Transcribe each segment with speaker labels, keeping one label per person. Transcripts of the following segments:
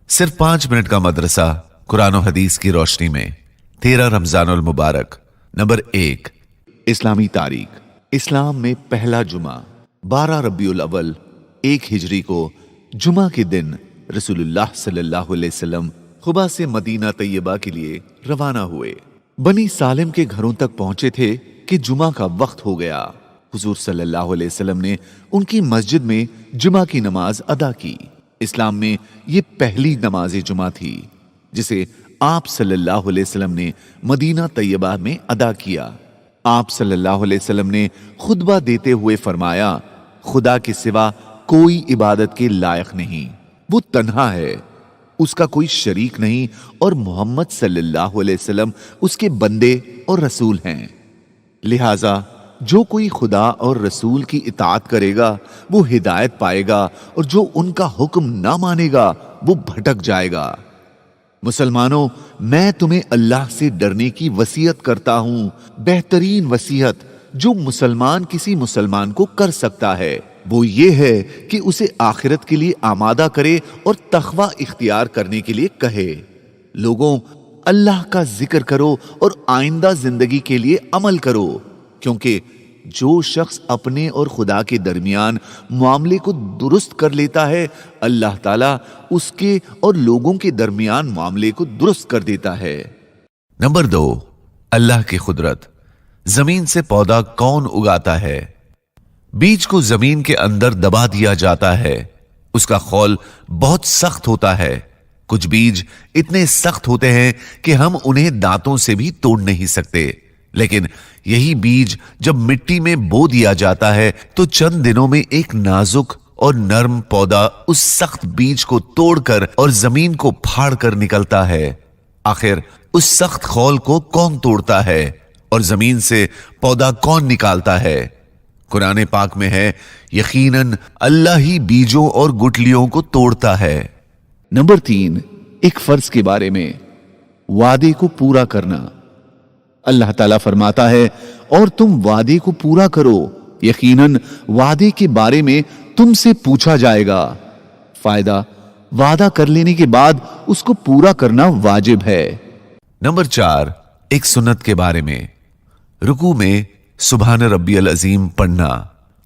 Speaker 1: सिर्फ 5 मिनट का मदरसा कुरान और हदीस की रोशनी में 13 रमजानुल मुबारक। नंबर 1, इस्लामी तारीख। इस्लाम में पहला जुमा 12 रबीउल अव्वल 1 हिजरी को जुमा के दिन रसूलुल्लाह सल्लल्लाहु अलैहि वसल्लम खुबा से मदीना तैयबा के लिए रवाना हुए। बनी सालिम के घरों तक पहुंचे थे कि जुमा का वक्त हो गया। हुजूर सल्लल्लाहु अलैहि वसल्लम ने उनकी मस्जिद में जुमा की नमाज अदा की। इस्लाम में ये पहली नमाज जुमा थी जिसे आप सल्लल्लाहु अलैहि वसल्लम ने मदीना तैयबा में अदा किया। आप सल्लल्लाहु अलैहि वसल्लम ने खुतबा देते हुए फरमाया, खुदा के सिवा कोई इबादत के लायक नहीं, वो तन्हा है, उसका कोई शरीक नहीं और मोहम्मद सल्लल्लाहु अलैहि वसल्लम उसके बंदे और रसूल हैं। लिहाजा जो कोई खुदा और रसूल की इताअत करेगा वो हिदायत पाएगा और जो उनका हुक्म ना मानेगा वो भटक जाएगा। मुसलमानों, मैं तुम्हें अल्लाह से डरने की वसीयत करता हूं, बेहतरीन वसीयत जो मुसलमान किसी मुसलमान को कर सकता है वो ये है कि उसे आखिरत के लिए आमादा करे और तकवा इख्तियार करने के लिए कहे। लोगों, अल्लाह का जिक्र करो और आइंदा जिंदगी के लिए अमल करो, क्योंकि जो शख्स अपने और खुदा के दरमियान मामले को दुरुस्त कर लेता है, अल्लाह ताला उसके और लोगों के दरमियान मामले को दुरुस्त कर देता है। नंबर 2, अल्लाह की कुदरत। जमीन से पौधा कौन उगाता है? बीज को जमीन के अंदर दबा दिया जाता है। उसका खौल बहुत सख्त होता है। कुछ बीज इतने सख्त होते हैं कि हम उन्हें दांतों से भी तोड़ नहीं सकते, लेकिन यही बीज जब मिट्टी में बो दिया जाता है तो चंद दिनों में एक नाजुक और नरम पौधा उस सख्त बीज को तोड़कर और जमीन को फाड़ कर निकलता है। आखिर उस सख्त खौल को कौन तोड़ता है और जमीन से पौधा कौन निकालता है? कुरान पाक में है, यकीनन अल्लाह ही बीजों और गुठलियों को तोड़ता है।
Speaker 2: नंबर 3, एक फर्ज के बारे में, वादे को पूरा करना। अल्लाह ताला फरमाता है, और तुम वादे को पूरा करो, यकीनन वादे के बारे में तुमसे पूछा जाएगा। फायदा, वादा कर लेने के बाद उसको पूरा करना वाजिब है।
Speaker 1: नंबर 4, एक सुन्नत के बारे में, रुकू में सुभान रब्बियल अजीम पढ़ना।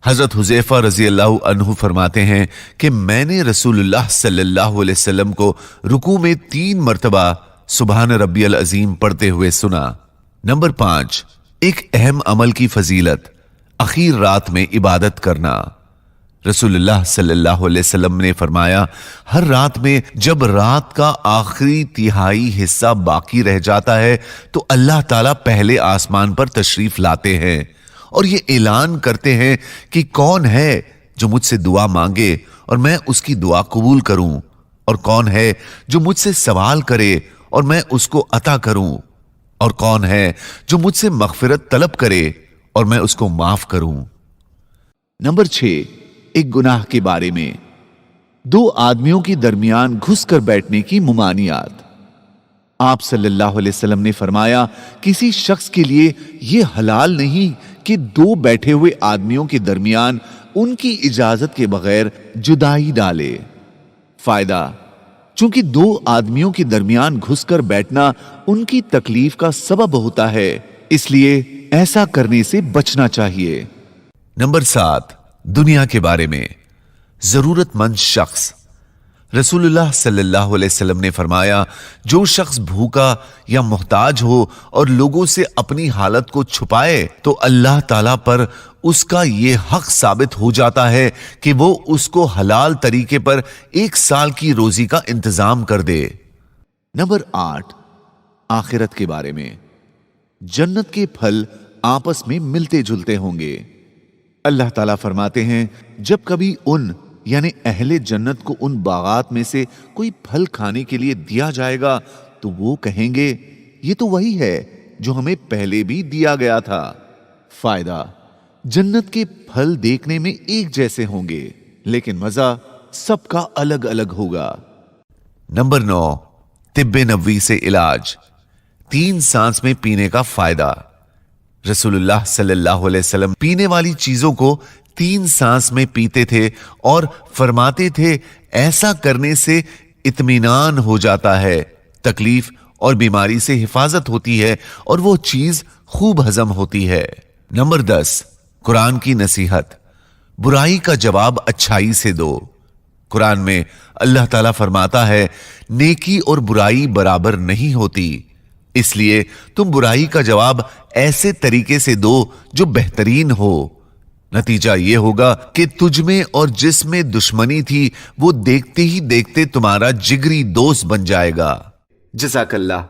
Speaker 1: हजरत हुज़ैफा रजी अल्लाह अन्हु फरमाते हैं कि मैंने रसूलुल्लाह सल्लल्लाहु अलैहि वसल्लम को रुकू में 3 मर्तबा सुभान रब्बियल अजीम पढ़ते हुए सुना। नंबर 5, एक अहम अमल की फजीलत, आखिर रात में इबादत करना। रसूलुल्लाह सल्लल्लाहु अलैहि वसल्लम ने फरमाया, हर रात में जब रात का आखिरी तिहाई हिस्सा बाकी रह जाता है तो अल्लाह ताला पहले आसमान पर तशरीफ लाते हैं और ये ऐलान करते हैं कि कौन है जो मुझसे दुआ मांगे और मैं उसकी दुआ कबूल करूं, और कौन है जो मुझसे सवाल करे और मैं उसको अता करूं, और कौन है जो मुझसे मगफिरत तलब करे और मैं उसको माफ करूं।
Speaker 2: नंबर 6, एक गुनाह के बारे में, 2 आदमियों के दरमियान घुसकर बैठने की मुमानियात। आप सल्लल्लाहु अलैहि वसल्लम ने फरमाया, किसी शख्स के लिए यह हलाल नहीं कि 2 बैठे हुए आदमियों के दरमियान उनकी इजाजत के बगैर जुदाई डाले। फायदा, चूंकि 2 आदमियों के दरमियान घुसकर बैठना उनकी तकलीफ का सबब होता है, इसलिए ऐसा करने से बचना चाहिए।
Speaker 1: नंबर 7, दुनिया के बारे में, जरूरतमंद शख्स। रसूलुल्लाह सल्लल्लाहु अलैहि वसल्लम ने फरमाया, जो शख्स भूखा या मोहताज हो और लोगों से अपनी हालत को छुपाए तो अल्लाह ताला पर उसका यह हक साबित हो जाता है कि वो उसको हलाल तरीके पर 1 साल की रोजी का इंतजाम कर दे।
Speaker 2: नंबर 8, आखिरत के बारे में, जन्नत के फल आपस में मिलते जुलते होंगे। अल्लाह ताला फरमाते हैं, जब कभी उन यानी अहले जन्नत को उन बागात में से कोई फल खाने के लिए दिया जाएगा तो वो कहेंगे, ये तो वही है जो हमें पहले भी दिया गया था। फायदा, जन्नत के फल देखने में एक जैसे होंगे लेकिन मजा सबका अलग अलग होगा।
Speaker 1: नंबर 9, तिब्बे नबवी से इलाज, 3 सांस में पीने का फायदा। रसूलुल्लाह सल्लल्लाहु अलैहि वसल्लम पीने वाली चीजों को 3 सांस में पीते थे और फरमाते थे, ऐसा करने से इत्मीनान हो जाता है, तकलीफ और बीमारी से हिफाजत होती है और वो चीज खूब हजम होती है। नंबर 10, कुरान की नसीहत। बुराई का जवाब अच्छाई से दो। कुरान में अल्लाह ताला फरमाता है, नेकी और बुराई बराबर नहीं होती, इसलिए तुम बुराई का जवाब ऐसे तरीके से दो जो बेहतरीन हो। नतीजा यह होगा कि तुझमें और जिसमें दुश्मनी थी वो देखते ही देखते तुम्हारा जिगरी दोस्त बन जाएगा।
Speaker 2: जज़ाकल्लाह।